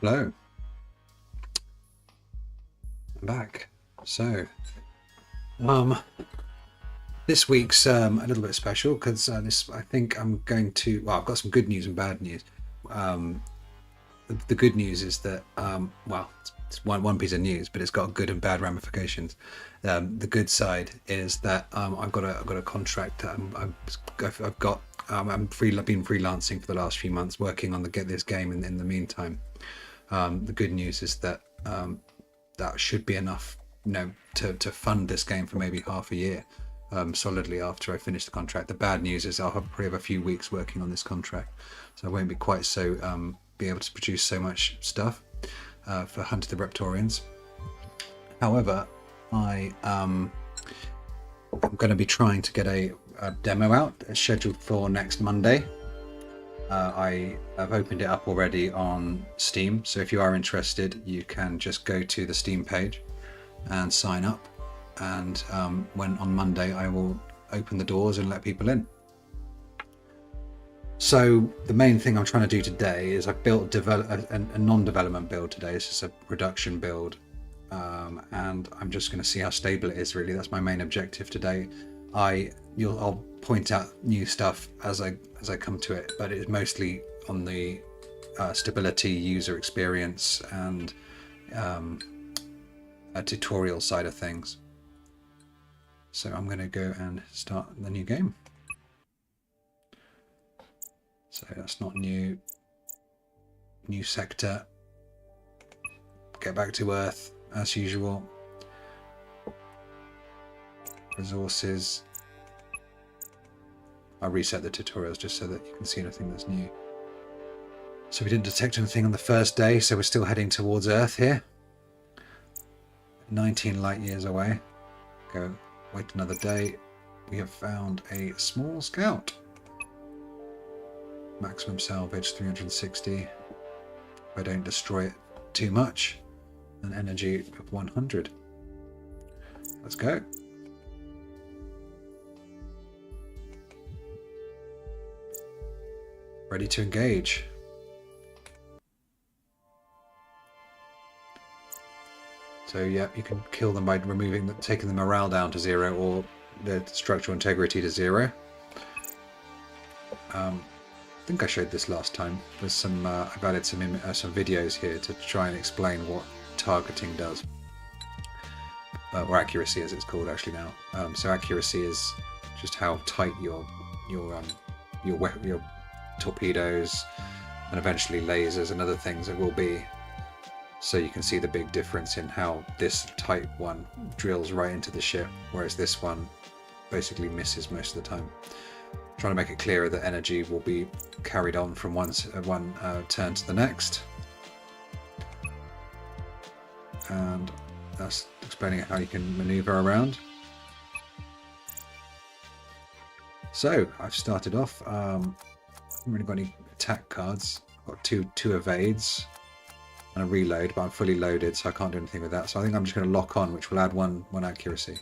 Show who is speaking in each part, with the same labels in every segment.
Speaker 1: Hello, I'm back. So, um, this week's a little bit special because this I think I'm going to. Well, I've got some good news and bad news. Um, the good news is that well, it's one piece of news, but it's got good and bad ramifications. The good side is that I've got a contract. I've got I've been freelancing for the last few months, working on the get this game. In the meantime, the good news is that that should be enough, to fund this game for maybe half a year, solidly after I finish the contract. The bad news is I'll probably have a few weeks working on this contract, so I won't be quite so be able to produce so much stuff for Hunt of the Reptorians. However, I'm going to be trying to get a demo out scheduled for next Monday. I have opened it up already on Steam, so if you are interested, you can just go to the Steam page and sign up. And when on Monday, I will open the doors and let people in. So the main thing I'm trying to do today is I've built a non-development build today. It's just a production build, and I'm just going to see how stable it is. Really, that's my main objective today. I'll point out new stuff as I come to it, but it's mostly on the stability, user experience, and a tutorial side of things. So I'm going to go and start the new game. So that's not new. New sector. Get back to Earth as usual. Resources. I'll reset the tutorials just so that you can see anything that's new. So we didn't detect anything on the first day, so we're still heading towards Earth here. 19 light years away. Go wait another day. We have found a small scout. Maximum salvage 360. If I don't destroy it too much. An energy of 100. Let's go. Ready to engage. So yeah, you can kill them by taking the morale down to 0 or the structural integrity to 0. I think I showed this last time. There's some I've added some videos here to try and explain what targeting does, or accuracy as it's called actually now. So accuracy is just how tight your torpedoes and eventually lasers and other things it will be. So you can see the big difference in how this type one drills right into the ship, whereas this one basically misses most of the time. Trying to make it clearer that energy will be carried on from one turn to the next. And that's explaining how you can maneuver around. So I've started off. I haven't really got any attack cards. I've got two evades and a reload, but I'm fully loaded, so I can't do anything with that. So I think I'm just going to lock on, which will add one accuracy.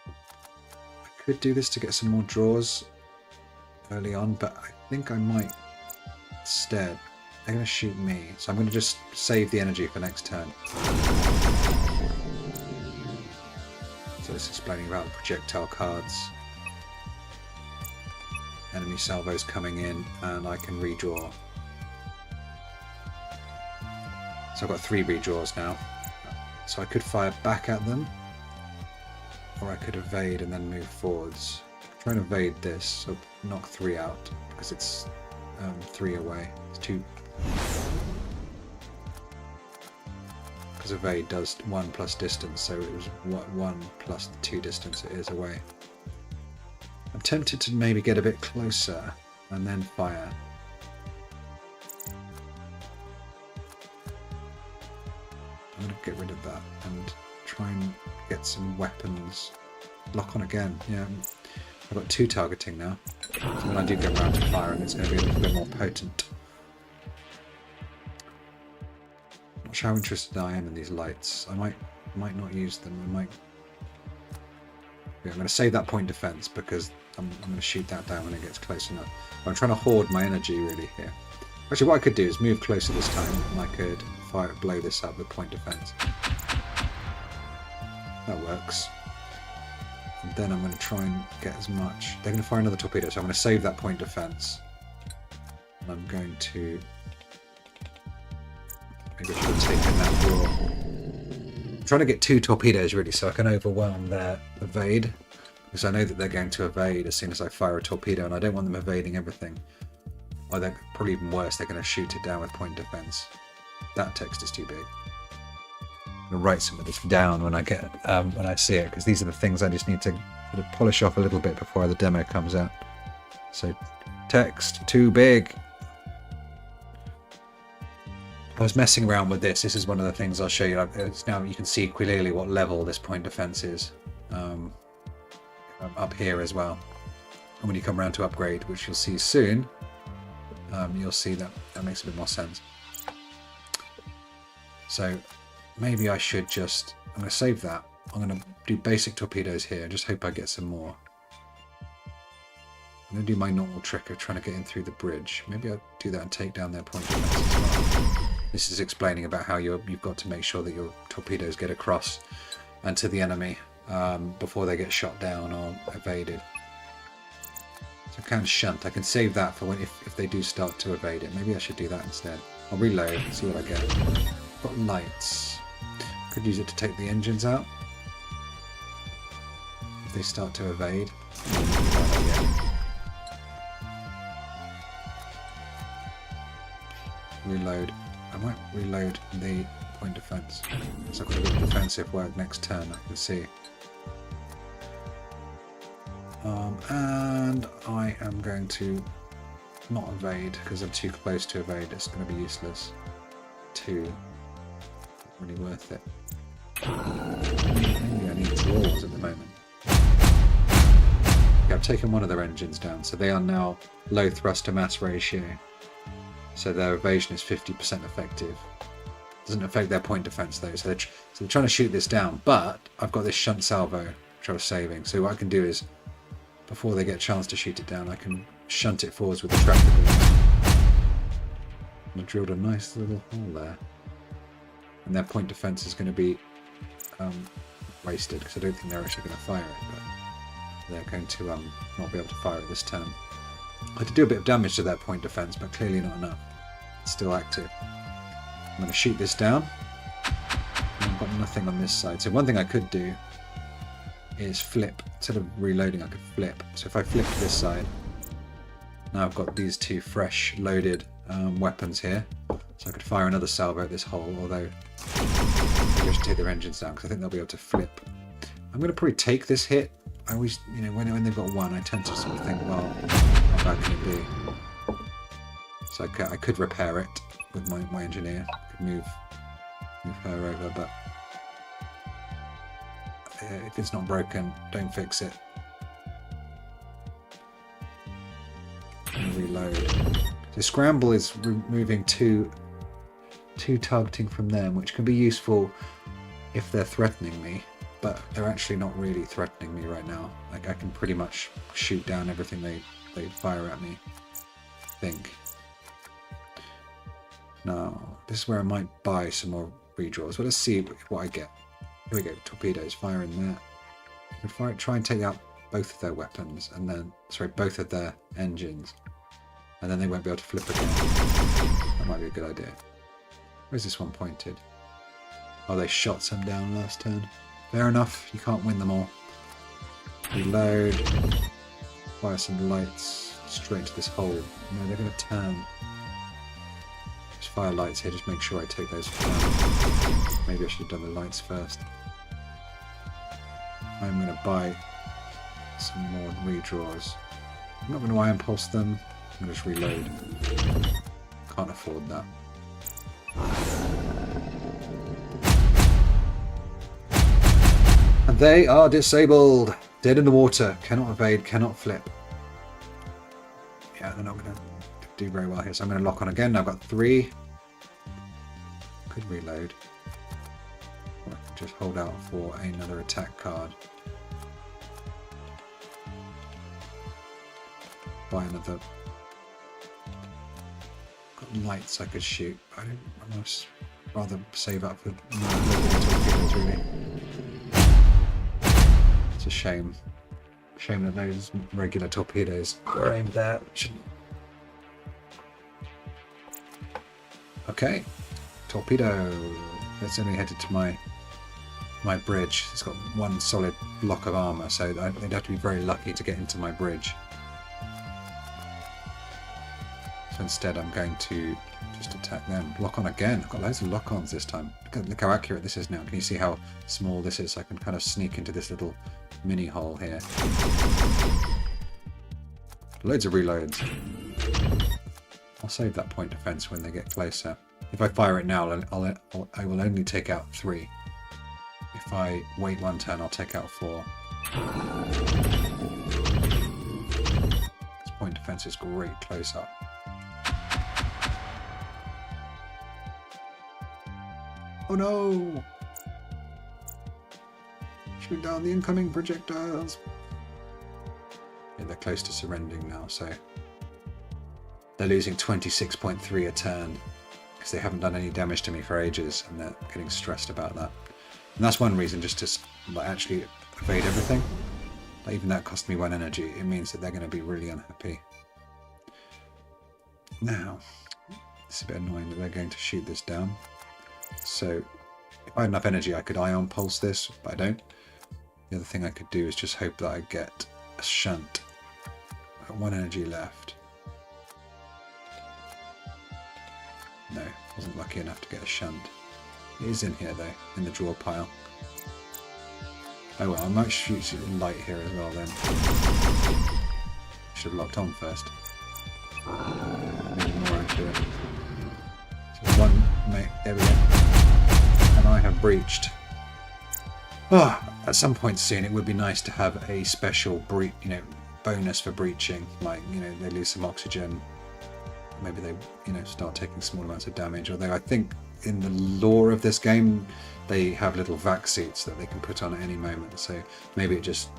Speaker 1: I could do this to get some more draws early on, but I think I might instead. They're going to shoot me, so I'm going to just save the energy for next turn. So it's explaining about the projectile cards. Enemy salvos coming in, and I can redraw. So I've got 3 redraws now. So I could fire back at them, or I could evade and then move forwards. Try and evade this, so knock 3 out, because it's 3 away. It's 2. Because evade does 1 plus distance, so it was 1 plus the 2 distance it is away. I'm tempted to maybe get a bit closer and then fire. I'm going to get rid of that and try and get some weapons. Lock on again, yeah. I've got 2 targeting now. So when I do get around to firing, it's going to be a little bit more potent. Not sure how interested I am in these lights. I might not use them. I'm going to save that point defense because I'm going to shoot that down when it gets close enough. I'm trying to hoard my energy really here. Actually, what I could do is move closer this time, and I could blow this up with point defense. That works. And then I'm going to try and get as much. They're going to fire another torpedo, so I'm going to save that point defense. And I'm going to. Maybe I should have taken that door. I'm trying to get 2 torpedoes really, so I can overwhelm their evade. Because I know that they're going to evade as soon as I fire a torpedo, and I don't want them evading everything. Or they're probably even worse, they're going to shoot it down with point defense. That text is too big. I'm going to write some of this down when I see it, because these are the things I just need to sort of polish off a little bit before the demo comes out. So, text too big. I was messing around with this. This is one of the things I'll show you. It's now you can see clearly what level this point defense is up here as well. And when you come around to upgrade, which you'll see soon, you'll see that makes a bit more sense. So maybe I should just, I'm going to save that. I'm going to do basic torpedoes here and just hope I get some more. I'm going to do my normal trick of trying to get in through the bridge. Maybe I'll do that and take down their point defense as well. This is explaining about how you've got to make sure that your torpedoes get across and to the enemy before they get shot down or evaded. So I can shunt. I can save that for when if they do start to evade it. Maybe I should do that instead. I'll reload and see what I get. I've got lights. Could use it to take the engines out if they start to evade. Reload. I might reload the point defense. So I've got a bit of defensive work next turn, I can see. And I am going to not evade because I'm too close to evade. It's going to be useless. 2. Not really worth it. Maybe I need draws at the moment. Okay, I've taken one of their engines down, so they are now low thrust to mass ratio. So their evasion is 50% effective. Doesn't affect their point defense though, so they're trying to shoot this down. But I've got this shunt salvo, which I was saving. So what I can do is, before they get a chance to shoot it down, I can shunt it forwards with the tractor beam. And I drilled a nice little hole there. And their point defense is going to be wasted, because I don't think they're actually going to fire it. But they're going to not be able to fire it this turn. I had to do a bit of damage to that point defense, but clearly not enough. It's still active. I'm going to shoot this down. I've got nothing on this side. So one thing I could do is flip. Instead of reloading, I could flip. So if I flip to this side, now I've got these 2 fresh loaded weapons here. So I could fire another salvo at this hole, although maybe I should take their engines down because I think they'll be able to flip. I'm going to probably take this hit. I always, when they've got 1, I tend to sort of think, well, how bad can it be? So I could repair it with my engineer. I could move her over, but if it's not broken, don't fix it. And reload. So scramble is removing 2 targeting from them, which can be useful if they're threatening me. But they're actually not really threatening me right now. Like I can pretty much shoot down everything they fire at me, I think. Now, this is where I might buy some more redraws. Well, let's see what I get. Here we go, torpedoes, fire in there. Try and take out both of their weapons, and then, sorry, both of their engines. And then they won't be able to flip again. That might be a good idea. Where's this one pointed? Oh, they shot some down last turn. Fair enough, you can't win them all. Reload. Fire some lights straight into this hole. No, they're going to turn. Just fire lights here, just make sure I take those down. Maybe I should have done the lights first. I'm going to buy some more redraws. I'm not going to iron pulse them. I'm going to just reload. Can't afford that. And they are disabled. Dead in the water. Cannot evade, cannot flip. Yeah, they're not going to do very well here. So I'm going to lock on again. I've got 3. Could reload. Or I can just hold out for another attack card. Buy another. Got lights I could shoot. I must rather save up for torpedoes, really. It's a shame. Shame that those regular torpedoes were aimed there. Okay, torpedo. That's only headed to my bridge. It's got one solid block of armor, so they'd have to be very lucky to get into my bridge. So instead I'm going to just attack them. Lock on again. I've got loads of lock-ons this time. Look how accurate this is now. Can you see how small this is? I can kind of sneak into this little mini hole here. Loads of reloads. I'll save that point defense when they get closer. If I fire it now, I will only take out 3. If I wait 1 turn, I'll take out 4. This point defense is great close up. Oh no! Shoot down the incoming projectiles! Yeah, they're close to surrendering now, so they're losing 26.3 a turn because they haven't done any damage to me for ages, and they're getting stressed about that. And that's one reason, just to actually evade everything. Even that cost me 1 energy. It means that they're going to be really unhappy. Now, it's a bit annoying that they're going to shoot this down. So, if I had enough energy, I could ion pulse this, but I don't. The other thing I could do is just hope that I get a shunt. I've got 1 energy left. No, wasn't lucky enough to get a shunt. It is in here though, in the draw pile. Oh well, I might shoot it in light here as well then. Should have locked on first. Maybe more into it. So 1, mate, there we go. And I have breached. Oh, at some point soon it would be nice to have a special bonus for breaching. Like, they lose some oxygen. Maybe they, start taking small amounts of damage. Although I think in the lore of this game, they have little vac suits that they can put on at any moment. So maybe it just,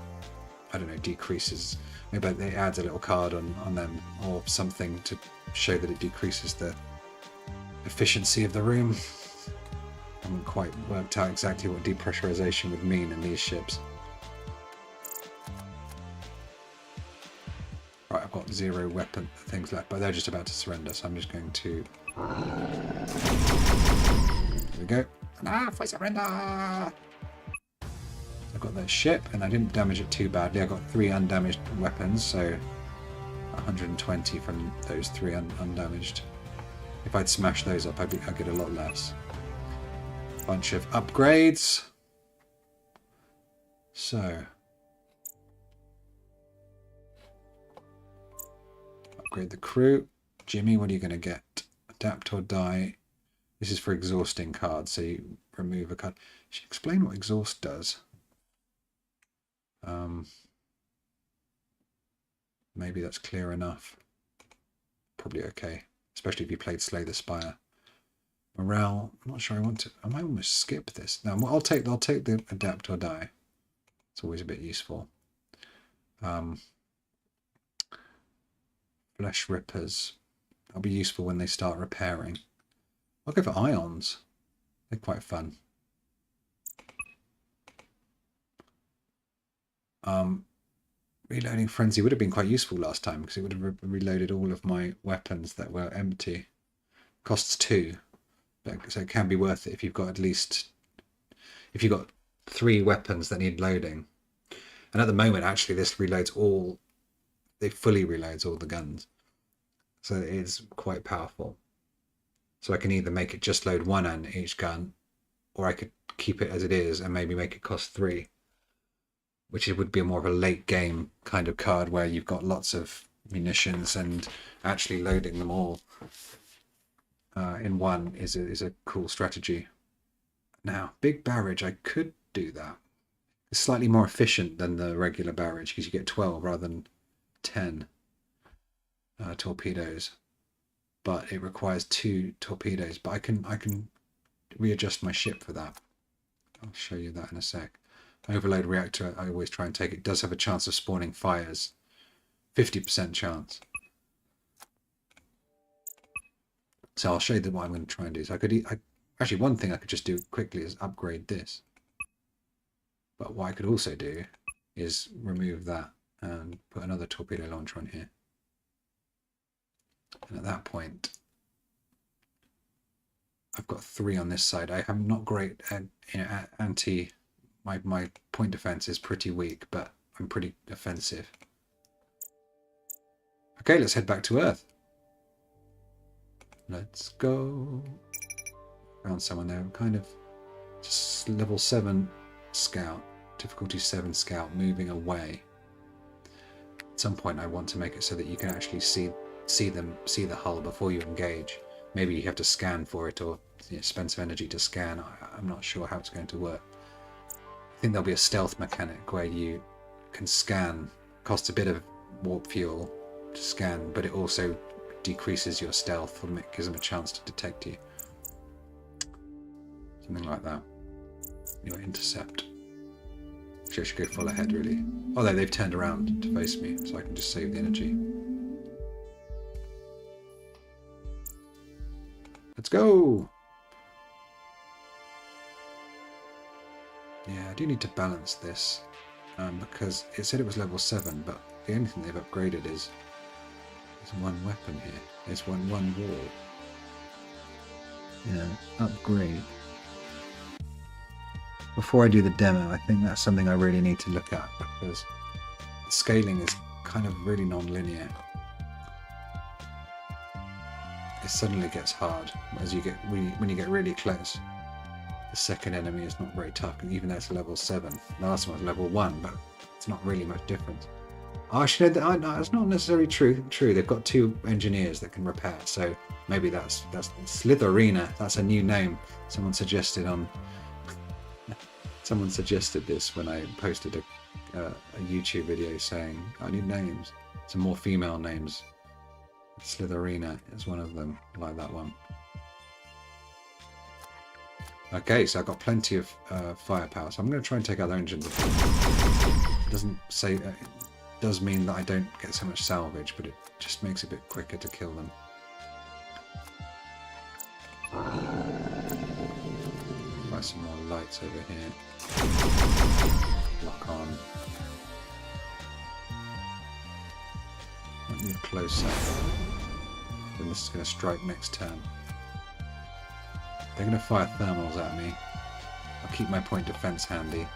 Speaker 1: I don't know, decreases. Maybe it adds a little card on them or something to show that it decreases the efficiency of the room. I haven't quite worked out exactly what depressurization would mean in these ships. Right, I've got 0 weapon things left, but they're just about to surrender, so I'm just going to... There we go. Enough, I surrender! I've got their ship, and I didn't damage it too badly. I got 3 undamaged weapons, so 120 from those 3 undamaged. If I'd smash those up, I'd get a lot less. Bunch of upgrades. So... upgrade the crew. Jimmy, what are you going to get? Adapt or die. This is for exhausting cards, so you remove a card. Should you explain what exhaust does? Maybe that's clear enough. Probably okay, especially if you played Slay the Spire. Morale. I'm not sure I want to. I might almost skip this. No, I'll take the adapt or die. It's always a bit useful. Flesh rippers. That'll be useful when they start repairing. I'll go for ions. They're quite fun. Reloading frenzy would have been quite useful last time because it would have reloaded all of my weapons that were empty. Costs 2, so it can be worth it if you've got if you've got 3 weapons that need loading. And at the moment, actually, this reloads all. It fully reloads all the guns, so it is quite powerful. So I can either make it just load 1 on each gun, or I could keep it as it is and maybe make it cost 3, which would be more of a late game kind of card where you've got lots of munitions and actually loading them all in one is a cool strategy. Now, big barrage, I could do that. It's slightly more efficient than the regular barrage because you get 12 rather than 10 torpedoes, but it requires 2 torpedoes. But I can readjust my ship for that. I'll show you that in a sec. Overload reactor, I always try and take. It does have a chance of spawning fires, 50% chance. So I'll show you what I'm going to try and do. So actually, one thing I could just do quickly is upgrade this. But what I could also do is remove that and put another torpedo launcher on here. And at that point, I've got 3 on this side. I am not great at, anti. My point defense is pretty weak, but I'm pretty offensive. Okay, let's head back to Earth. Let's go. Found someone there. Kind of just level 7 scout, difficulty 7 scout, moving away. At some point, I want to make it so that you can actually see the hull before you engage. Maybe you have to scan for it, or spend some energy to scan. I'm not sure how it's going to work. I think there'll be a stealth mechanic where you can scan, costs a bit of warp fuel to scan, but it also decreases your stealth and it gives them a chance to detect you. Something like that. Anyway, intercept. Actually, I should go full ahead, really. Although they've turned around to face me, so I can just save the energy. Let's go! Yeah, I do need to balance this, because it said it was level 7, but the only thing they've upgraded is one weapon here. There's one wall. Yeah, upgrade. Before I do the demo, I think that's something I really need to look at, because the scaling is kind of really non-linear. It suddenly gets hard as you get when you get really close. The second enemy is not very tough, even though it's level 7. The last one was level 1, but it's not really much difference. Oh, actually, no, that's not necessarily true. They've got 2 engineers that can repair, so maybe that's Slitherina. That's a new name. Someone suggested this when I posted a YouTube video saying I need names, some more female names. Slitherina is one of them, like that one. Okay, so I've got plenty of firepower, so I'm going to try and take out their engines. It doesn't say, it does mean that I don't get so much salvage, but it just makes it a bit quicker to kill them. Buy some more lights over here. Lock on. Might move closer. Then this is going to strike next turn. They're going to fire thermals at me. I'll keep my point defense handy.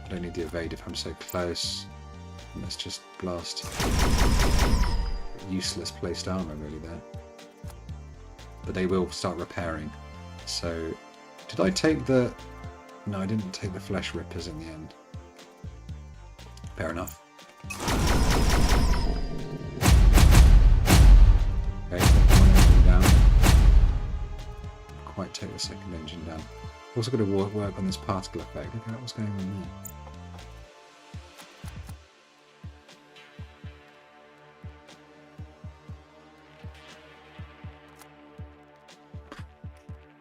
Speaker 1: I don't need to evade if I'm so close. Let's just blast. Useless placed armor really there. But they will start repairing. So, did I take the... No, I didn't take the flesh rippers in the end. Fair enough. Okay, one engine down. Quite take the second engine down. Also got to work on this particle effect. Look at what's going on there.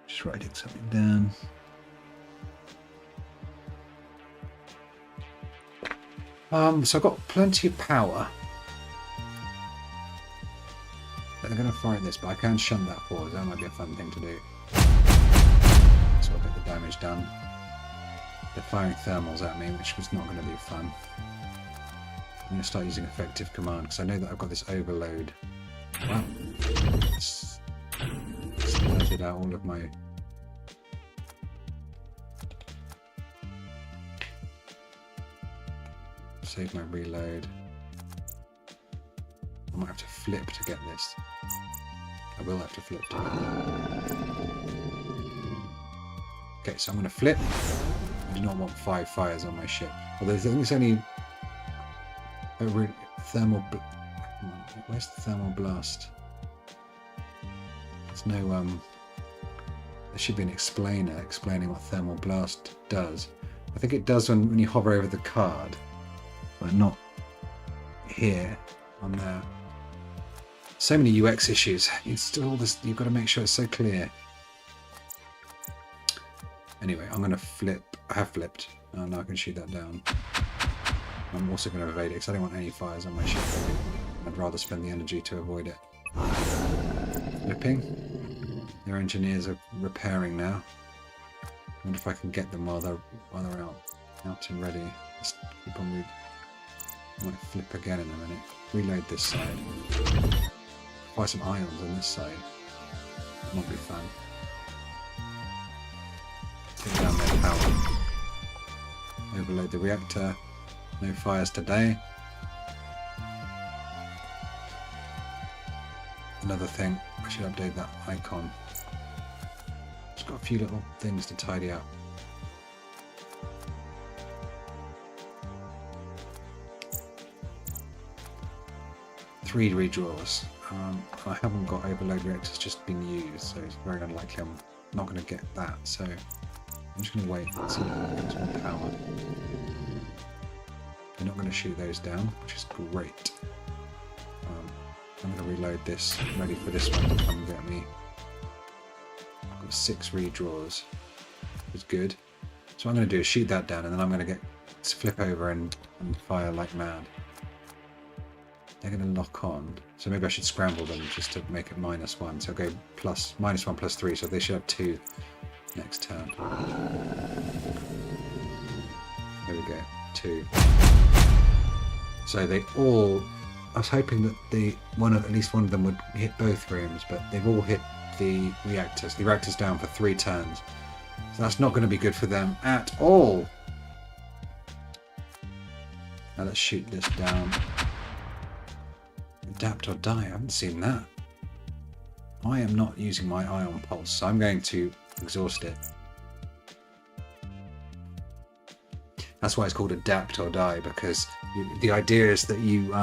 Speaker 1: Just writing something down. So I've got plenty of power. They're going to fire this, but I can shunt that forward. That might be a fun thing to do. So I'll get the damage done. They're firing thermals at me, which was not going to be fun. I'm going to start using effective command, because I know that I've got this overload. Wow. It's alerted out all of my... Save my reload. I might have to flip to get this. I will have to flip to get that. Okay, so I'm going to flip. I do not want 5 fires on my ship. Although I think it's only a thermal... Where's the thermal blast? There's no... There should be an explainer explaining what thermal blast does. I think it does when you hover over the card. But not here on there. So many UX issues. It's still this. You've got to make sure it's so clear. Anyway, I'm going to flip. I have flipped. Oh, now I can shoot that down. I'm also going to evade it because I don't want any fires on my ship. I'd rather spend the energy to avoid it. Flipping. Their engineers are repairing now. I wonder if I can get them while they're out and ready. Just keep on reading. I might flip again in a minute. Reload this side. Buy some ions on this side. Might be fun. Take down their power. Overload the reactor. No fires today. Another thing, I should update that icon. Just got a few little things to tidy up. Three redraws. I haven't got overload reactors just been used, so it's very unlikely I'm not going to get that. So I'm just going to wait and see if I get some power. They're not going to shoot those down, which is great. I'm going to reload this, ready for this one to come and get me. I've got 6 redraws. It's good. So what I'm going to do is shoot that down, and then I'm going to flip over and fire like mad. They're going to lock on, so maybe I should scramble them just to make it -1. So I'll go -1 +3, so they should have 2 next turn. There we go, 2. So they all. I was hoping that at least one of them would hit both rooms, but they've all hit the reactors. The reactor's down for 3 turns, so that's not going to be good for them at all. Now let's shoot this down. Adapt or die, I haven't seen that. I am not using my ion pulse, so I'm going to exhaust it. That's why it's called adapt or die, because the idea is that you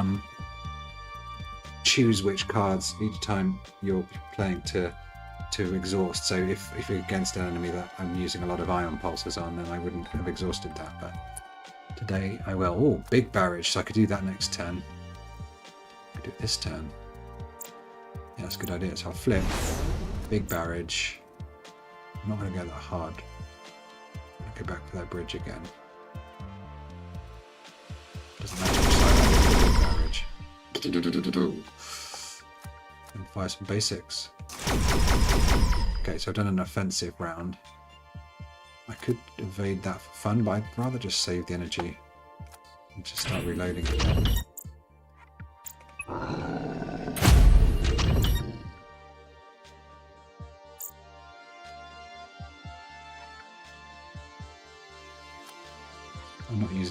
Speaker 1: choose which cards each time you're playing to exhaust. So if you're against an enemy that I'm using a lot of ion pulses on, then I wouldn't have exhausted that, but today I will. Oh, big barrage, so I could do that next turn. Do it this turn. Yeah, that's a good idea. So I'll flip. Big barrage. I'm not going to go that hard. I'll go back for that bridge again. Doesn't matter which side I go for big barrage. And fire some basics. Okay, so I've done an offensive round. I could evade that for fun, but I'd rather just save the energy and just start reloading again.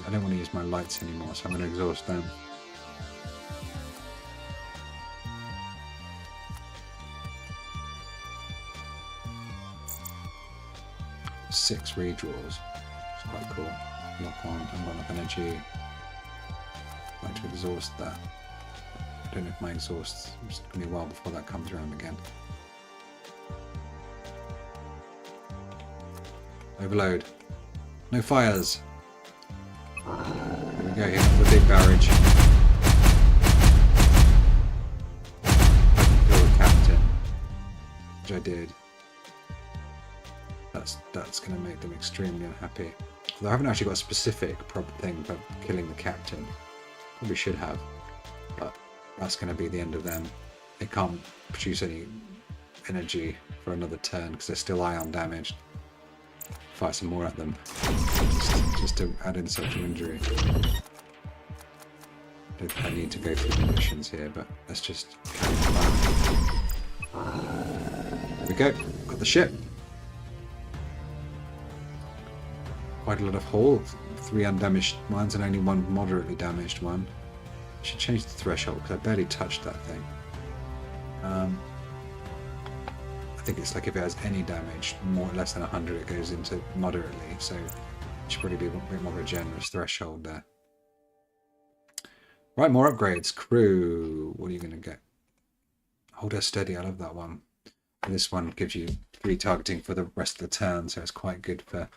Speaker 1: I don't want to use my lights anymore, so I'm going to exhaust them. Six redraws. It's quite cool. Lock on, I've got enough energy. I'd like to exhaust that. I don't know if my exhaust, it's going to be a while before that comes around again. Overload. No fires. Here we go, here comes the big barrage. I can kill the captain, which I did. That's going to make them extremely unhappy. Although I haven't actually got a specific thing for killing the captain. Probably should have, but that's going to be the end of them. They can't produce any energy for another turn because they're still ion damaged. Fire some more at them, just to add insult to injury. I don't think I need to go through the missions here, but let's just carry on. There we go, got the ship. Quite a lot of hull, 3 undamaged ones and only 1 moderately damaged one. I should change the threshold because I barely touched that thing. I think it's like if it has any damage, less than 100, it goes into moderately, so it should probably be a bit more of a generous threshold there. Right, more upgrades. Crew, what are you going to get? Hold her steady, I love that one. And this one gives you 3 targeting for the rest of the turn, so it's quite good for...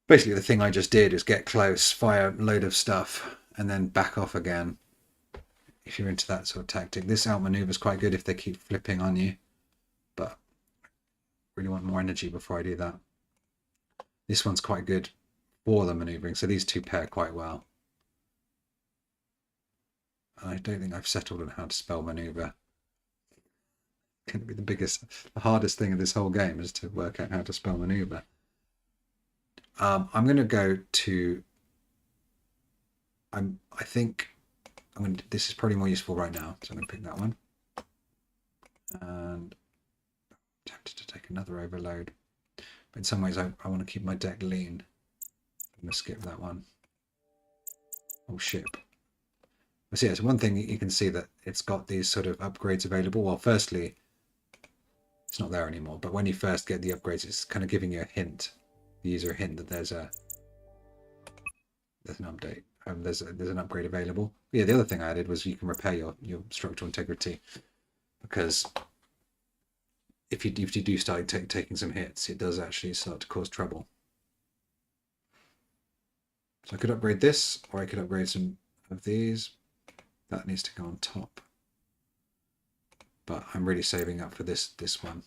Speaker 1: Basically the thing I just did is get close, fire a load of stuff, and then back off again. If you're into that sort of tactic. This outmaneuver is quite good if they keep flipping on you. But really want more energy before I do that. This one's quite good for the maneuvering, so these two pair quite well. I don't think I've settled on how to spell maneuver. going to be the hardest thing of this whole game is to work out how to spell maneuver. I'm going to go to. I think this is probably more useful right now, so I'm going to pick that one. And I'm tempted to take another overload, but in some ways I want to keep my deck lean. I'm going to skip that one. Oh, ship. So yeah, so one thing you can see that it's got these sort of upgrades available. Well, firstly, it's not there anymore, but when you first get the upgrades, it's kind of giving you a hint, the user a hint that there's an update. There's an upgrade available. But yeah, the other thing I added was you can repair your structural integrity, because if you do start taking some hits, it does actually start to cause trouble. So I could upgrade this, or I could upgrade some of these. That needs to go on top, but I'm really saving up for this one.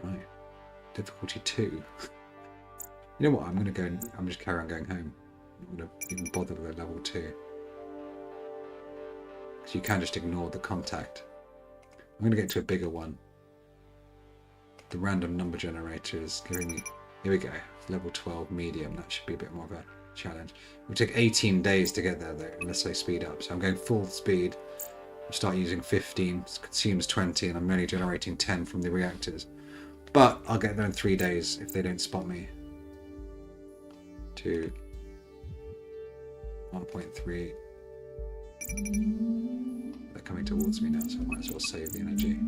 Speaker 1: Right, difficulty 2. You know what? I'm just carry on going home. I'm not going to even bother with a level 2. So you can just ignore the contact. I'm going to get to a bigger one. The random number generator is giving me. Here we go. Level 12 medium. That should be a bit more of a challenge. It will take 18 days to get there though, unless I speed up. So I'm going full speed. I'll start using 15. It consumes 20, and I'm only generating 10 from the reactors. But I'll get there in 3 days if they don't spot me. 2. 1.3. They're coming towards me now, so I might as well save the energy.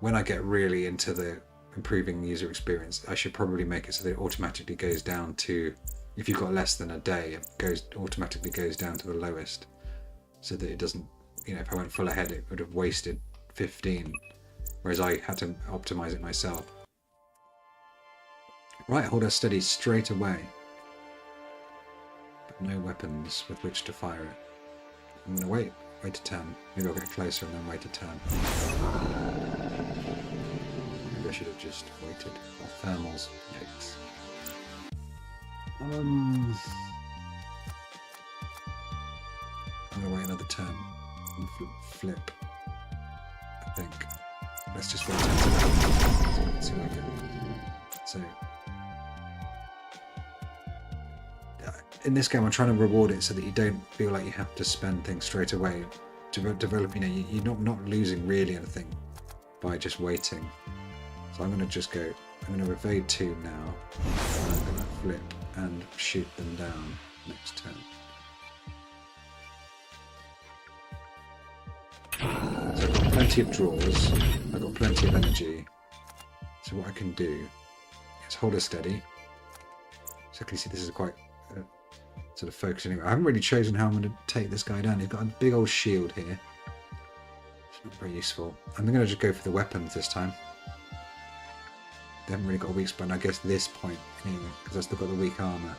Speaker 1: When I get really into the improving user experience, I should probably make it so that it automatically goes down to, if you've got less than a day, it automatically goes down to the lowest, so that it doesn't, if I went full ahead, it would have wasted 15, whereas I had to optimize it myself. Right, hold her steady straight away, but no weapons with which to fire it. I'm going to wait a turn. Maybe I'll get closer and then wait a turn. Maybe I should have just waited. Oh, thermals. Yikes. I'm going to wait another turn and flip, I think. Let's just wait until see what I get. So, in this game, I'm trying to reward it so that you don't feel like you have to spend things straight away to develop. You're not losing really anything by just waiting. So I'm going to just go. I'm going to evade 2 now. And I'm going to flip and shoot them down next turn. So I've got plenty of draws. I've got plenty of energy. So what I can do is hold her steady. So you can see this is quite sort of focus anyway. I haven't really chosen how I'm going to take this guy down. He's got a big old shield here. It's not very useful. I'm going to just go for the weapons this time. They haven't really got a weak spot, and I guess this point anyway, because I've still got the weak armour.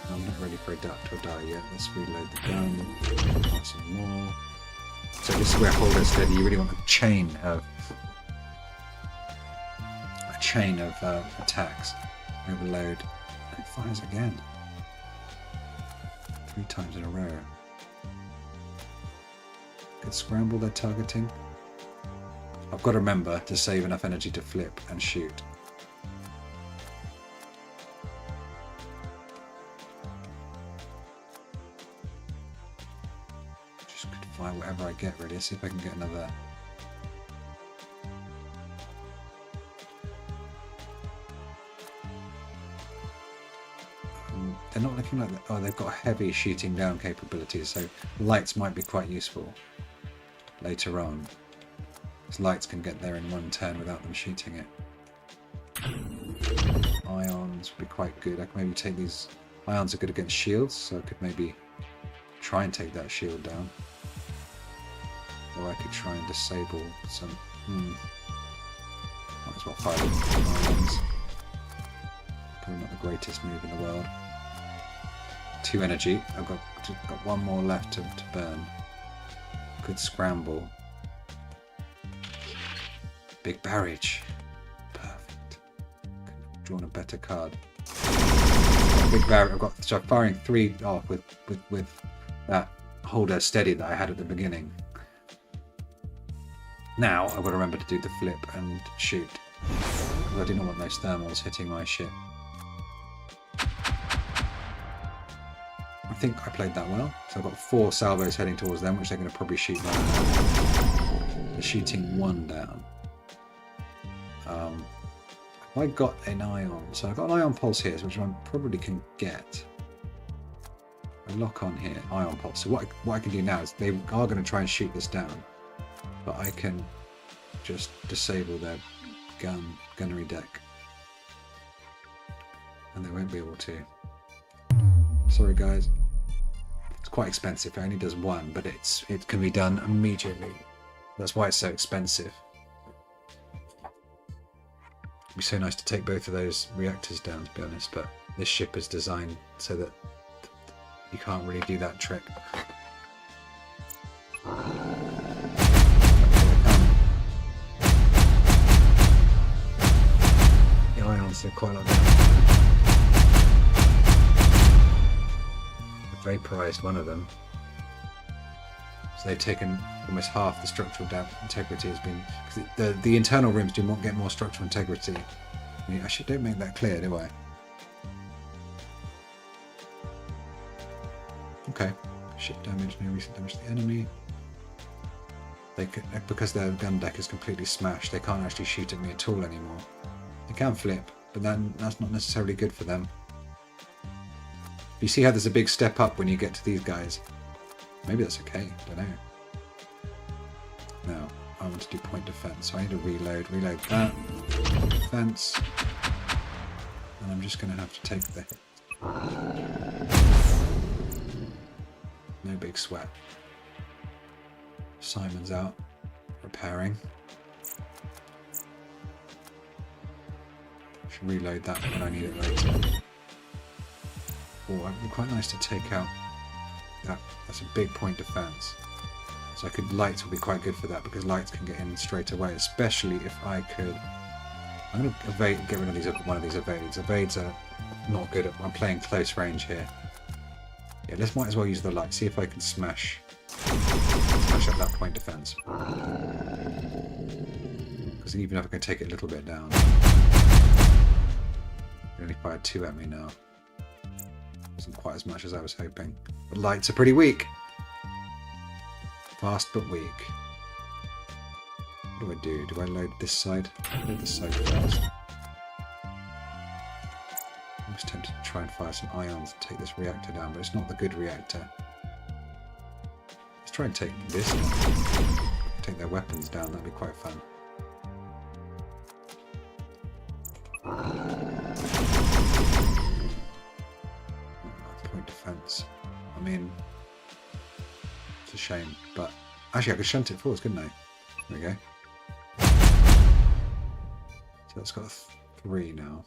Speaker 1: I'm not ready for adapt or die yet. Let's reload the gun. Got some more. So this is where hold her steady. You really want a chain of attacks. Overload. It fires again. 3 times in a row. Could scramble their targeting. I've got to remember to save enough energy to flip and shoot. Just could fire whatever I get really. Let's see if I can get another. They're not looking like that. Oh, they've got heavy shooting down capabilities, so lights might be quite useful later on. Because lights can get there in 1 turn without them shooting it. Ions would be quite good. I could maybe take these. Ions are good against shields, so I could maybe try and take that shield down. Or I could try and disable some. Might as well fire the ions. Probably not the greatest move in the world. 2 energy. I've got 1 more left to burn. Could scramble. Big barrage. Perfect. Drawn a better card. Big barrage. I've got so I'm firing 3 off with that holder steady that I had at the beginning. Now I've got to remember to do the flip and shoot. I do not want those thermals hitting my ship. I think I played that well. So I've got 4 salvos heading towards them, which they're going to probably shoot down. They're shooting 1 down. I got an ion. So I've got an ion pulse here, which I probably can get. I lock on here, ion pulse. So what I can do now is they are going to try and shoot this down. But I can just disable their gunnery deck. And they won't be able to. Sorry guys. It's quite expensive. It only does 1, but it can be done immediately. That's why it's so expensive. It'd be so nice to take both of those reactors down, to be honest, but this ship is designed so that you can't really do that trick. The ions are quite like that. Vaporized one of them, so they've taken almost half the structural integrity has been. The internal rooms do not get more structural integrity. I mean, I don't make that clear, do I? Okay, ship damage, no recent damage to the enemy. They could, because their gun deck is completely smashed, they can't actually shoot at me at all anymore. They can flip, but that's not necessarily good for them. You see how there's a big step up when you get to these guys? Maybe that's okay, I don't know. Now, I want to do point defense, so I need to reload that. Defense. And I'm just going to have to take the hit. No big sweat. Simon's out, repairing. Should reload that when I need it later. Oh, it'd be quite nice to take out that. That's a big point defense. So lights would be quite good for that, because lights can get in straight away, especially if I could. I'm going to get rid of one of these evades. Evades are not good at. I'm playing close range here. Yeah, let's might as well use the light. See if I can smash up that point defense. Because even if I can take it a little bit down, they only fired 2 at me now. Wasn't quite as much as I was hoping. But lights are pretty weak. Fast but weak. What do? Do I load this side? Load this side first. I'm just tempted to try and fire some ions and take this reactor down, but it's not the good reactor. Let's try and take this one. Take their weapons down, that'd be quite fun. Point defense. I mean, it's a shame, but actually I could shunt it forwards, couldn't I? There we go. So that's got 3 now.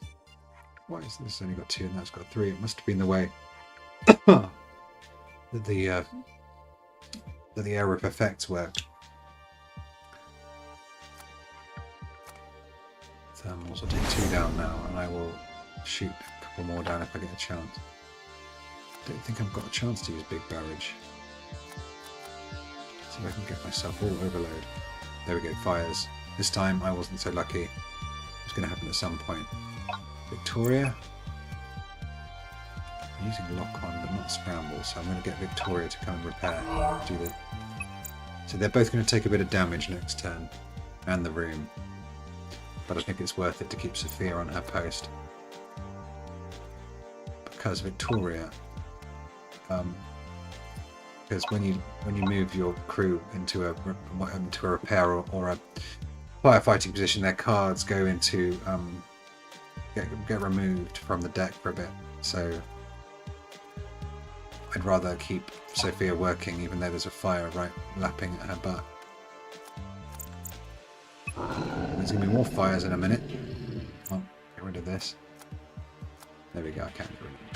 Speaker 1: Why is this only got 2 and that's got 3? It must have been the way that the area of effects worked. Thermals. I'll take 2 down now, and I will shoot a couple more down if I get a chance. I don't think I've got a chance to use big barrage. See if I can get myself all overload. There we go, fires. This time I wasn't so lucky. It's going to happen at some point. Victoria. I'm using lock on but not scramble, so I'm going to get Victoria to come and repair. So they're both going to take a bit of damage next turn, and the room. But I think it's worth it to keep Sophia on her post. Because Victoria, because when you move your crew into a repair or a firefighting position, their cards go into get removed from the deck for a bit. So I'd rather keep Sophia working, even though there's a fire right lapping at her butt. There's going to be more fires in a minute. Oh, get rid of this. There we go, I can't get rid of it.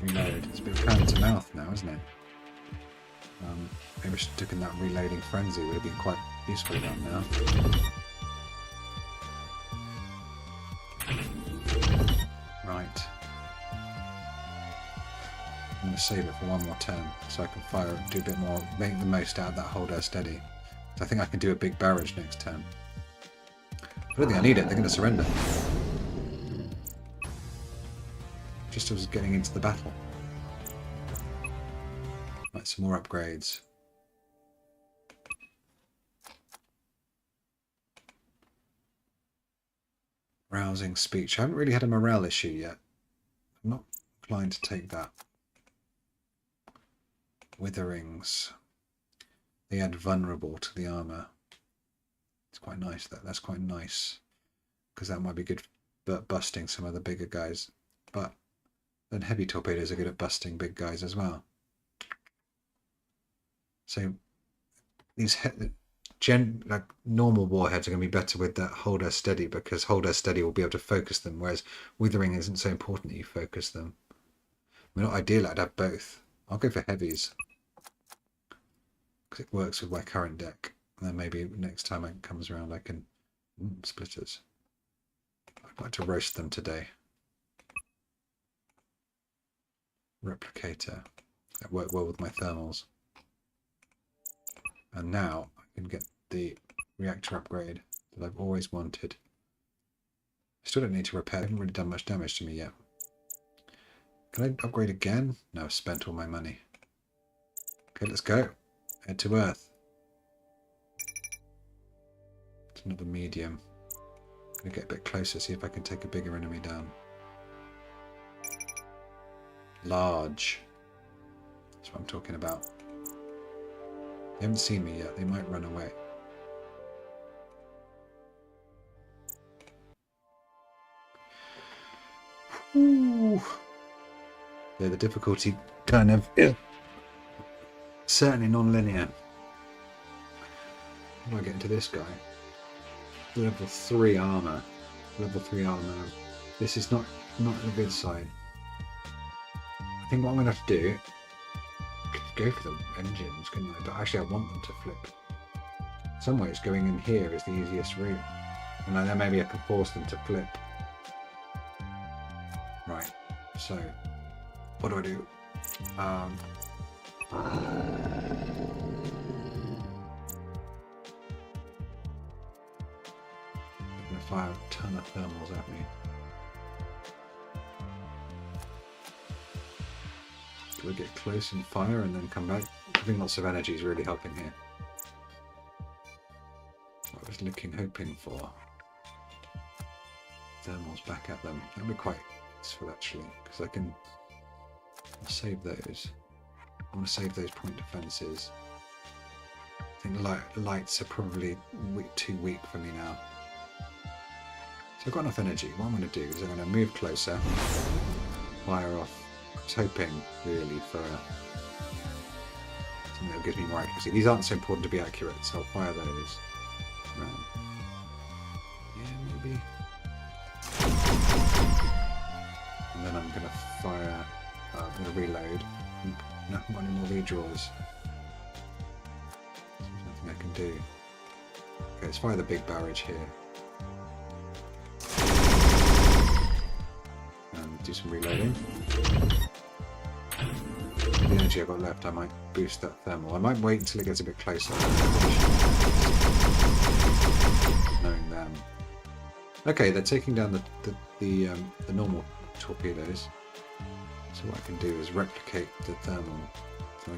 Speaker 1: Reload. It's a bit hand to mouth now, isn't it? Maybe I should have taken that reloading frenzy, would have been quite useful around now. Right. I'm going to save it for one more turn so I can fire it, do a bit more, make the most out of that hold her steady. So I think I can do a big barrage next turn. I don't think I need it, they're going to surrender. Just as getting into the battle. Right, some more upgrades. Rousing speech. I haven't really had a morale issue yet. I'm not inclined to take that. Witherings. They add vulnerable to the armor. It's quite nice. That's quite nice. Because that might be good at busting some of the bigger guys. But then heavy torpedoes are good at busting big guys as well. So these like normal warheads are going to be better with that hold her steady, because hold her steady will be able to focus them, whereas withering isn't so important that you focus them. I mean, not ideal, I'd have both. I'll go for heavies because it works with my current deck, and then maybe next time it comes around I can splitters. I'd like to roast them today. Replicator. That worked well with my thermals. And now I can get the reactor upgrade that I've always wanted. I still don't need to repair. They haven't really done much damage to me yet. Can I upgrade again? No, I've spent all my money. Okay, let's go. Head to Earth. It's another medium. I'm going to get a bit closer, see if I can take a bigger enemy down. Large. That's what I'm talking about. They haven't seen me yet. They might run away. Ooh. Yeah, the difficulty kind of is certainly non-linear. How do I get into this guy? Level 3 armor. Level 3 armor. This is not a good sign. I think what I'm going to have to do, go for the engines, couldn't I? But actually I want them to flip. In some ways going in here is the easiest route. And then maybe I can force them to flip. Right, so what do? I'm going to fire a ton of thermals at me. Do I get close and fire and then come back? Having lots of energy is really helping here. What I was hoping for. Thermals back at them. That would be quite useful actually, because I can save those. I want to save those point defences. I think lights are probably too weak for me now. So I've got enough energy. What I'm going to do is I'm going to move closer, fire off. I was hoping really for something that gives me more accuracy. These aren't so important to be accurate, so I'll fire those around. Yeah, maybe. And then I'm going to fire, I'm going to reload. No, not any more redraws. There's nothing I can do. Okay, let's fire the big barrage here. And do some reloading. The energy I've got left, I might boost that thermal. I might wait until it gets a bit closer. Knowing them. Okay, they're taking down the normal torpedoes. So what I can do is replicate the thermal. So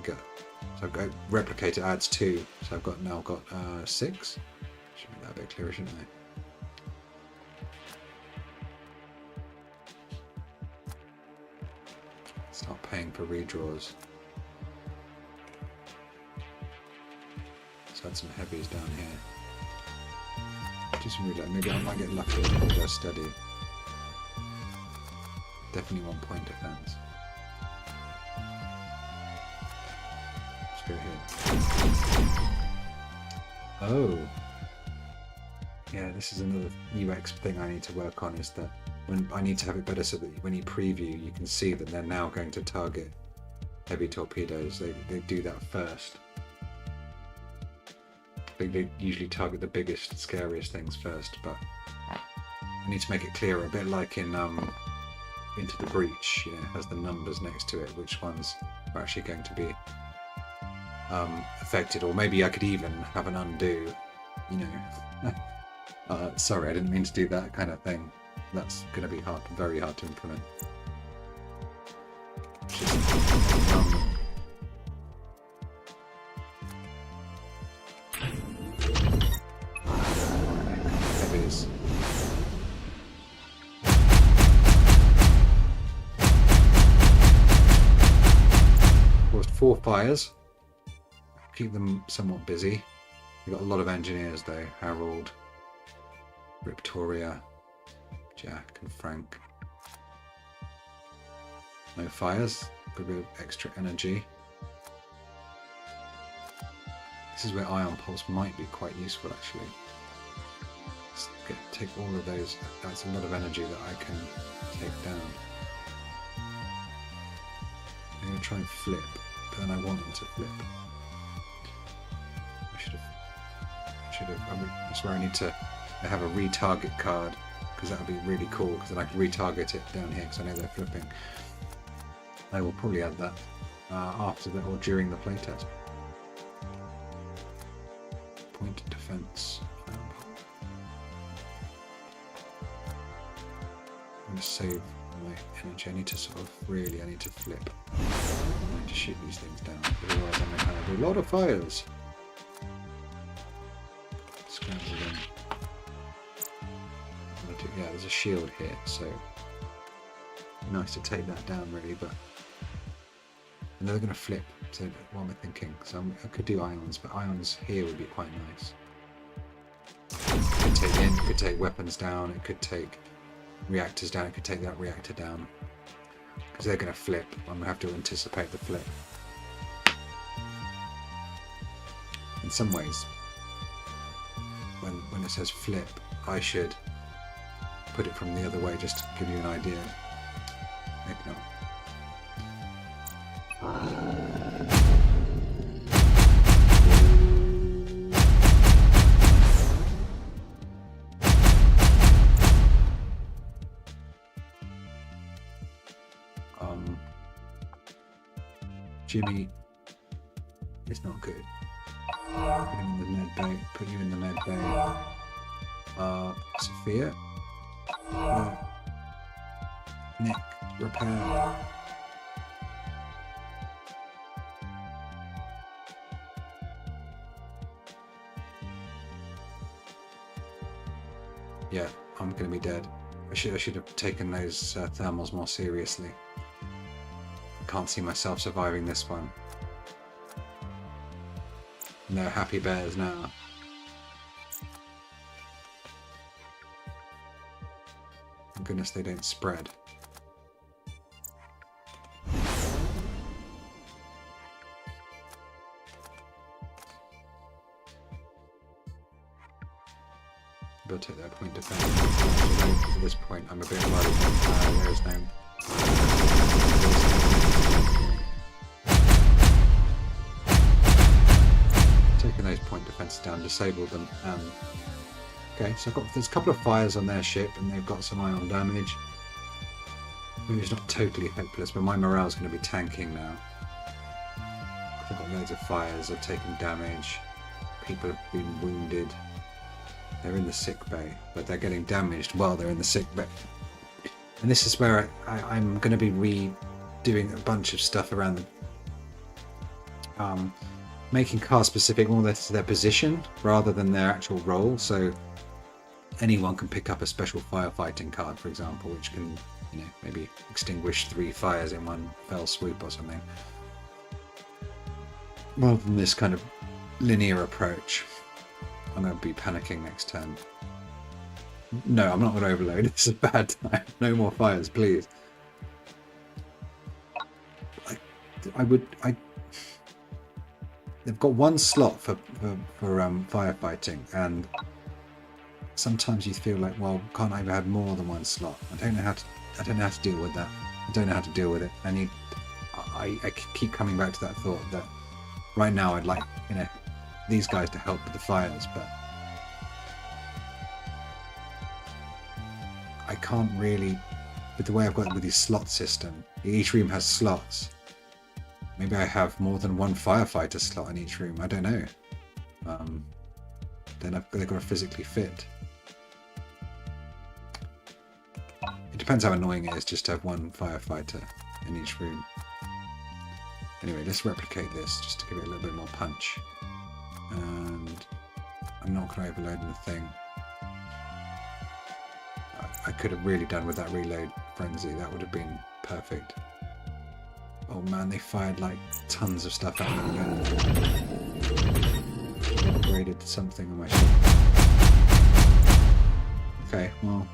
Speaker 1: I've got replicate, it adds 2. So I've now got 6. Should make that a bit clearer, shouldn't I? Start paying for redraws. Let's add some heavies down here. Do some reload. Maybe I might get lucky and hold her steady. Definitely 1 point defense. Let's go here. Oh. Yeah, this is another UX thing I need to work on, is that when I need to have it better so that when you preview you can see that they're now going to target heavy torpedoes. They do that first. I think they usually target the biggest, scariest things first, but I need to make it clearer, a bit like in Into the Breach, you know, it has the numbers next to it, which ones are actually going to be affected, or maybe I could even have an undo, you know. Sorry, I didn't mean to do that kind of thing. That's going to be hard, very hard to implement. Heavies. Caused 4 fires. Keep them somewhat busy. We've got a lot of engineers though. Harold, Reptoria, Jack and Frank. No fires, a bit of extra energy. This is where Ion Pulse might be quite useful actually. Take all of those, that's a lot of energy that I can take down. I'm going to try and flip, but then I want them to flip. That's where I need to have a retarget card, because that would be really cool, because then I can retarget it down here because I know they're flipping. I will probably add that after that or during the playtest. Point defense. I'm going to save my energy. I need to I need to flip. I need to shoot these things down, otherwise I'm going to have a lot of fires. Scramble them. Yeah, there's a shield here, so nice to take that down really, but and they're going to flip, so what am I thinking? So I could do ions, but ions here would be quite nice. It could take it could take weapons down, it could take reactors down, it could take that reactor down, because they're going to flip. I'm going to have to anticipate the flip. In some ways, when it says flip, I should put it from the other way just to give you an idea. Maybe not. Jimmy is not good. Put him in the med bay. Put you in the med bay. Sophia. Nick, repair. Yeah, I'm going to be dead. I should have taken those thermals more seriously. I can't see myself surviving this one. No happy bears now. Thank goodness they don't spread. We'll take that point defense. At this point, I'm a bit worried. There's no. Taking those point defenses down, disabled them. Okay, so there's a couple of fires on their ship, and they've got some ion damage. Maybe it's not totally hopeless, but my morale's going to be tanking now. I've got loads of fires. I've taken damage. People have been wounded. They're in the sick bay, but they're getting damaged while they're in the sick bay. And this is where I'm going to be redoing a bunch of stuff around the making cards specific more to their position rather than their actual role. So anyone can pick up a special firefighting card, for example, which can, you know, maybe extinguish 3 fires in one fell swoop or something, rather than this kind of linear approach. I'm going to be panicking next turn. No, I'm not going to overload. It's a bad time. No more fires, please. They've got one slot for firefighting, and sometimes you feel like, well, can't I have more than one slot? I don't know how to deal with that. I don't know how to deal with it. I keep coming back to that thought that right now I'd like, you know, these guys to help with the fires, but I can't really, with the way I've got it with this slot system. Each room has slots. Maybe I have more than one firefighter slot in each room. I don't know. Then they've got to physically fit. It depends how annoying it is just to have one firefighter in each room. Anyway, let's replicate this just to give it a little bit more punch. And I'm not going to overload the thing. I could have really done with that reload frenzy. That would have been perfect. Oh man, they fired like tons of stuff at me again. Upgraded something on my ship. Okay, well,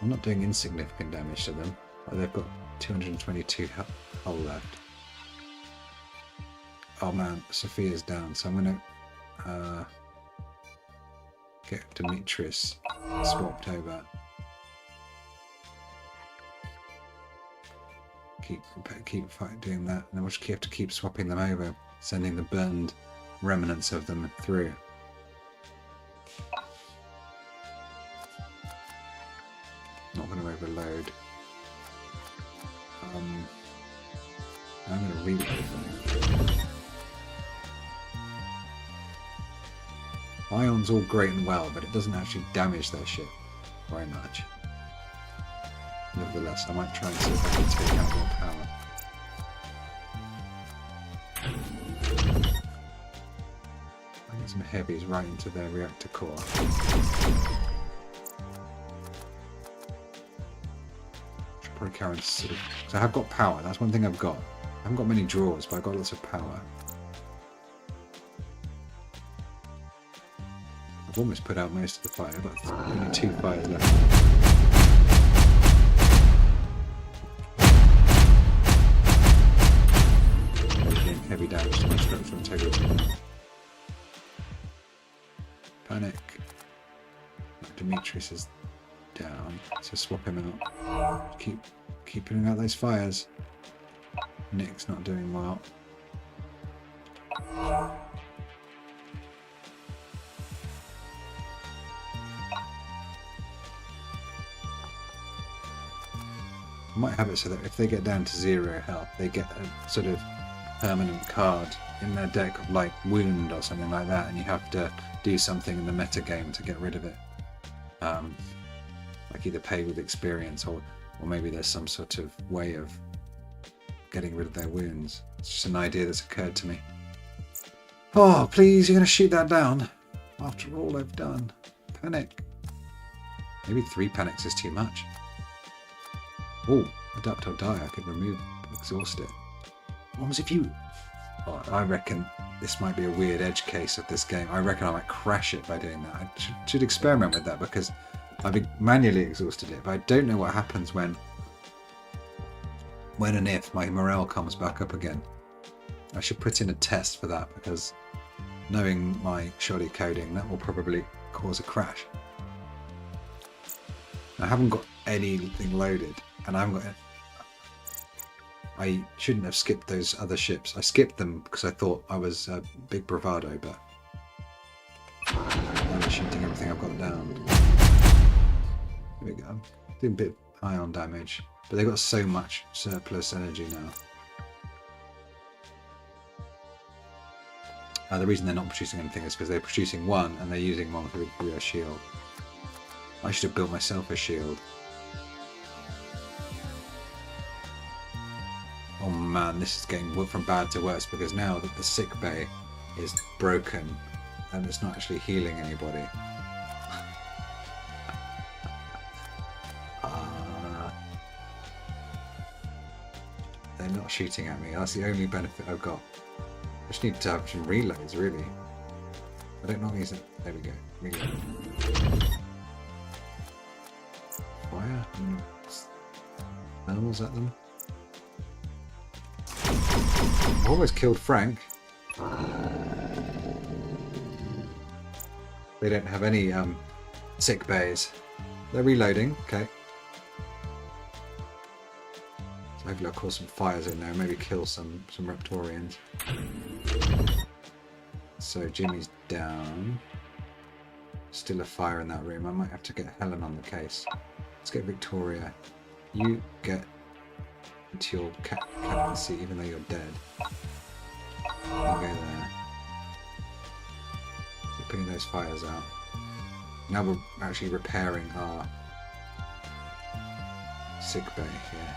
Speaker 1: I'm not doing insignificant damage to them. But they've got 222 hull left. Oh man, Sophia's down, so I'm gonna get Demetrius swapped over. Keep doing that, and then we'll just have to keep swapping them over, sending the burned remnants of them through. Not going to overload. I'm going to reload them. Ion's all great and well, but it doesn't actually damage their ship very much. Nevertheless, I might try and see if I can take out more power. I get some heavies right into their reactor core. Should probably carry on sort of... So I have got power, that's one thing I've got. I haven't got many draws, but I've got lots of power. I've almost put out most of the fire, I've got only 2 fires left. Heavy damage to my structural integrity. Panic. Demetrius is down, so swap him out. Keep putting out those fires. Nick's not doing well. I might have it so that if they get down to 0 health, they get a sort of permanent card in their deck of like wound or something like that, and you have to do something in the meta game to get rid of it. Like either pay with experience or maybe there's some sort of way of getting rid of their wounds. It's just an idea that's occurred to me. Oh, please, you're going to shoot that down after all I've done. Panic. Maybe 3 panics is too much. Oh, adapt or die. I could remove, exhaust it. What was if you... Oh, I reckon this might be a weird edge case of this game. I reckon I might crash it by doing that. I should experiment with that because I've manually exhausted it, but I don't know what happens when and if my morale comes back up again. I should put in a test for that because knowing my shoddy coding, that will probably cause a crash. I haven't got anything loaded, and I haven't got... I shouldn't have skipped those other ships. I skipped them because I thought I was a big bravado, but I'm shooting everything I've got down. There we go. I'm doing a bit of ion damage, but they've got so much surplus energy now. The reason they're not producing anything is because they're producing 1 and they're using 1 through a shield. I should have built myself a shield. Oh man, this is getting from bad to worse because now that the sick bay is broken and it's not actually healing anybody. They're not shooting at me. That's the only benefit I've got. I just need to have some reloads, really. I don't know these. There we go. Reload. Fire. Thermals at them. Almost killed Frank. They don't have any sick bays. They're reloading. Okay. So Hopefully I'll cause some fires in there, maybe kill some Reptorians. So Jimmy's down. Still a fire in that room. I might have to get Helen on the case. Let's get Victoria. You get into your captain seat even though you're dead. You go there. So putting those fires out. Now we're actually repairing our sick bay here.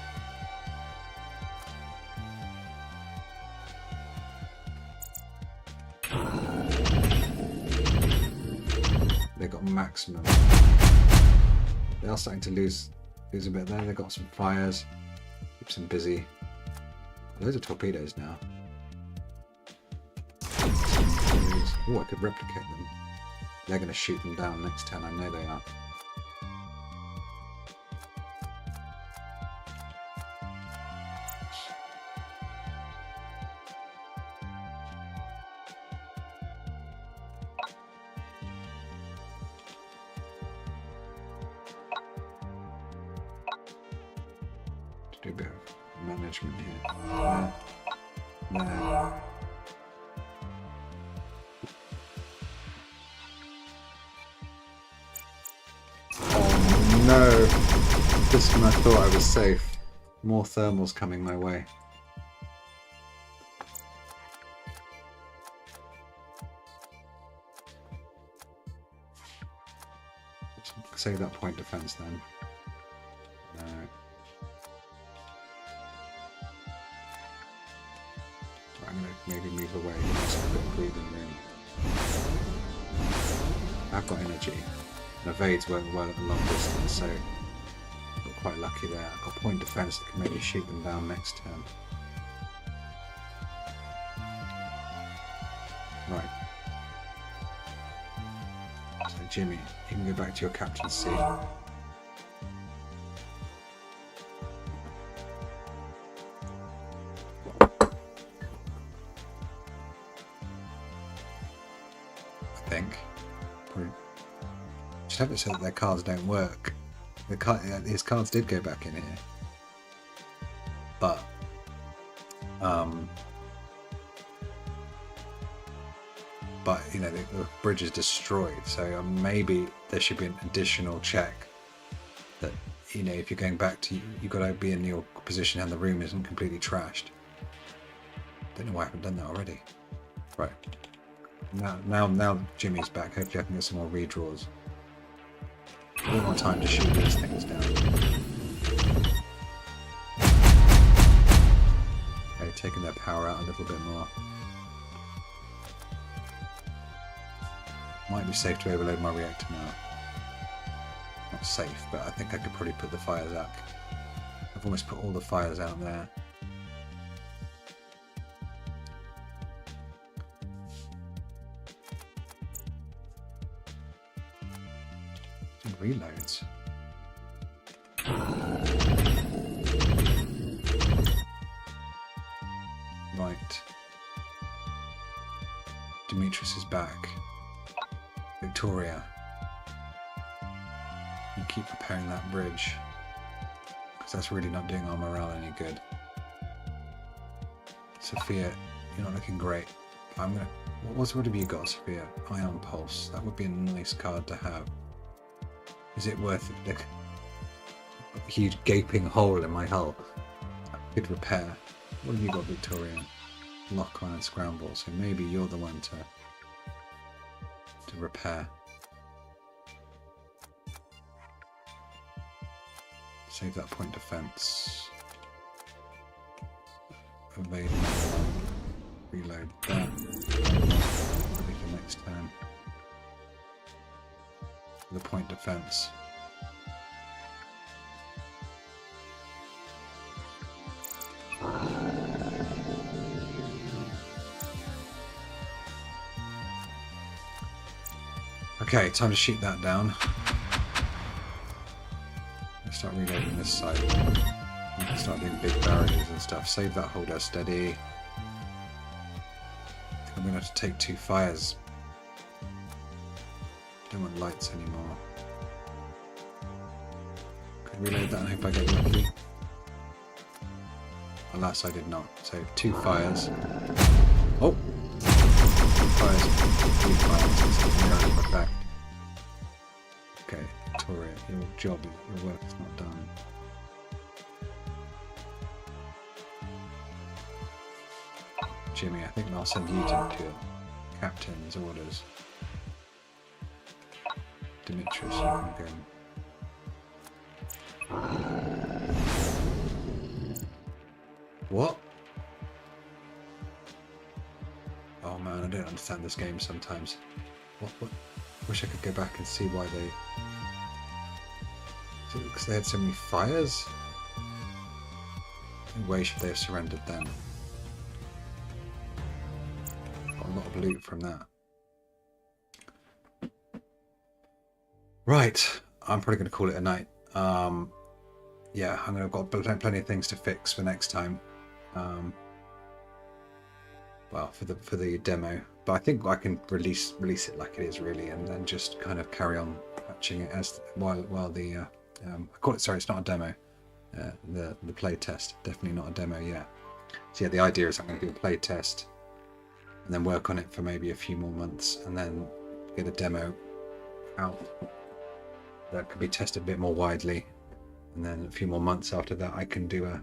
Speaker 1: They got maximum. They are starting to lose a bit there. They got some fires. Keeps them busy. Those are torpedoes now. Oh, I could replicate them. They're going to shoot them down next turn. I know they are. Do a bit of management here. There. Oh no! Just when I thought I was safe, more thermals coming my way. Save that point defense then. No. I'm going to maybe move away. Just a bit of breathing room. I've got energy. And evades well at a long distance, so got quite lucky there. I've got point defense that can maybe shoot them down next turn. Right. So Jimmy, you can go back to your captain's seat. I think. Just have it so that their cards don't work. His cards did go back in here, but you know the bridge is destroyed. So maybe there should be an additional check that you know if you're going back to you've got to be in your position and the room isn't completely trashed. Don't know why I haven't done that already. Right. Now Jimmy's back. Hopefully I can get some more redraws. A little more time to shoot these things down. Okay, taking their power out a little bit more. Might be safe to overload my reactor now. Not safe, but I think I could probably put the fires out. I've almost put all the fires out there. Reloads. Right. Demetrius is back. Victoria. You keep repairing that bridge. Because that's really not doing our morale any good. Sophia, you're not looking great. I'm gonna... What have you got, Sophia? Ion Pulse. That would be a nice card to have. Is it worth it? Look, a huge gaping hole in my hull. I could repair. What have you got, Victoria? Lock on and scramble. So maybe you're the one to repair. Save that point defense. Evade. Reload that. Ready for next turn. The point defense. Okay, time to shoot that down. Let's start reloading this side. We can start doing big barriers and stuff. Save that holder steady. I'm going to have to take 2 fires. Don't want lights anymore. Could reload that and hope I get lucky. Alas, I did not. So 2 fires. Oh! 2 fires. 3 fires. It's back. Okay, Victoria, your job, your work is not done. Jimmy, I think I'll send you to captain's orders. Demetrius, you can go. What? Oh man, I don't understand this game sometimes. What? Wish I could go back and see why they... Is it because they had so many fires? No way should they have surrendered then. Got a lot of loot from that. Right, I'm probably going to call it a night. Yeah, I've got plenty of things to fix for next time. Well, for the demo, but I think I can release it like it is really, and then just kind of carry on patching it as while the I call it, sorry, it's not a demo, the play test, definitely not a demo yet. So yeah, the idea is I'm going to do a play test and then work on it for maybe a few more months, and then get a demo out that could be tested a bit more widely, and then a few more months after that I can do an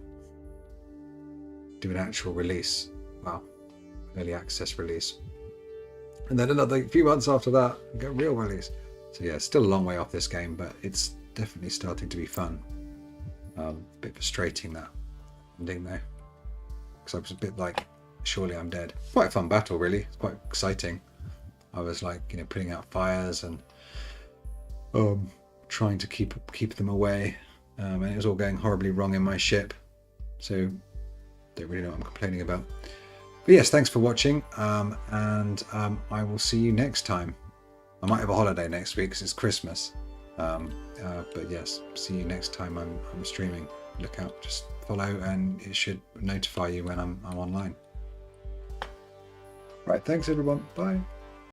Speaker 1: actual release. Well, early access release, and then another few months after that get real release. So yeah, it's still a long way off this game, but it's definitely starting to be fun. A bit frustrating that ending though, because I was a bit like, surely I'm dead. Quite a fun battle really, it's quite exciting. I was like, you know, putting out fires and trying to keep them away, and it was all going horribly wrong in my ship, so don't really know what I'm complaining about. But yes, thanks for watching, and I will see you next time. I might have a holiday next week because it's Christmas, but yes, see you next time I'm streaming. Look out, just follow and it should notify you when I'm online. Right, thanks everyone, bye.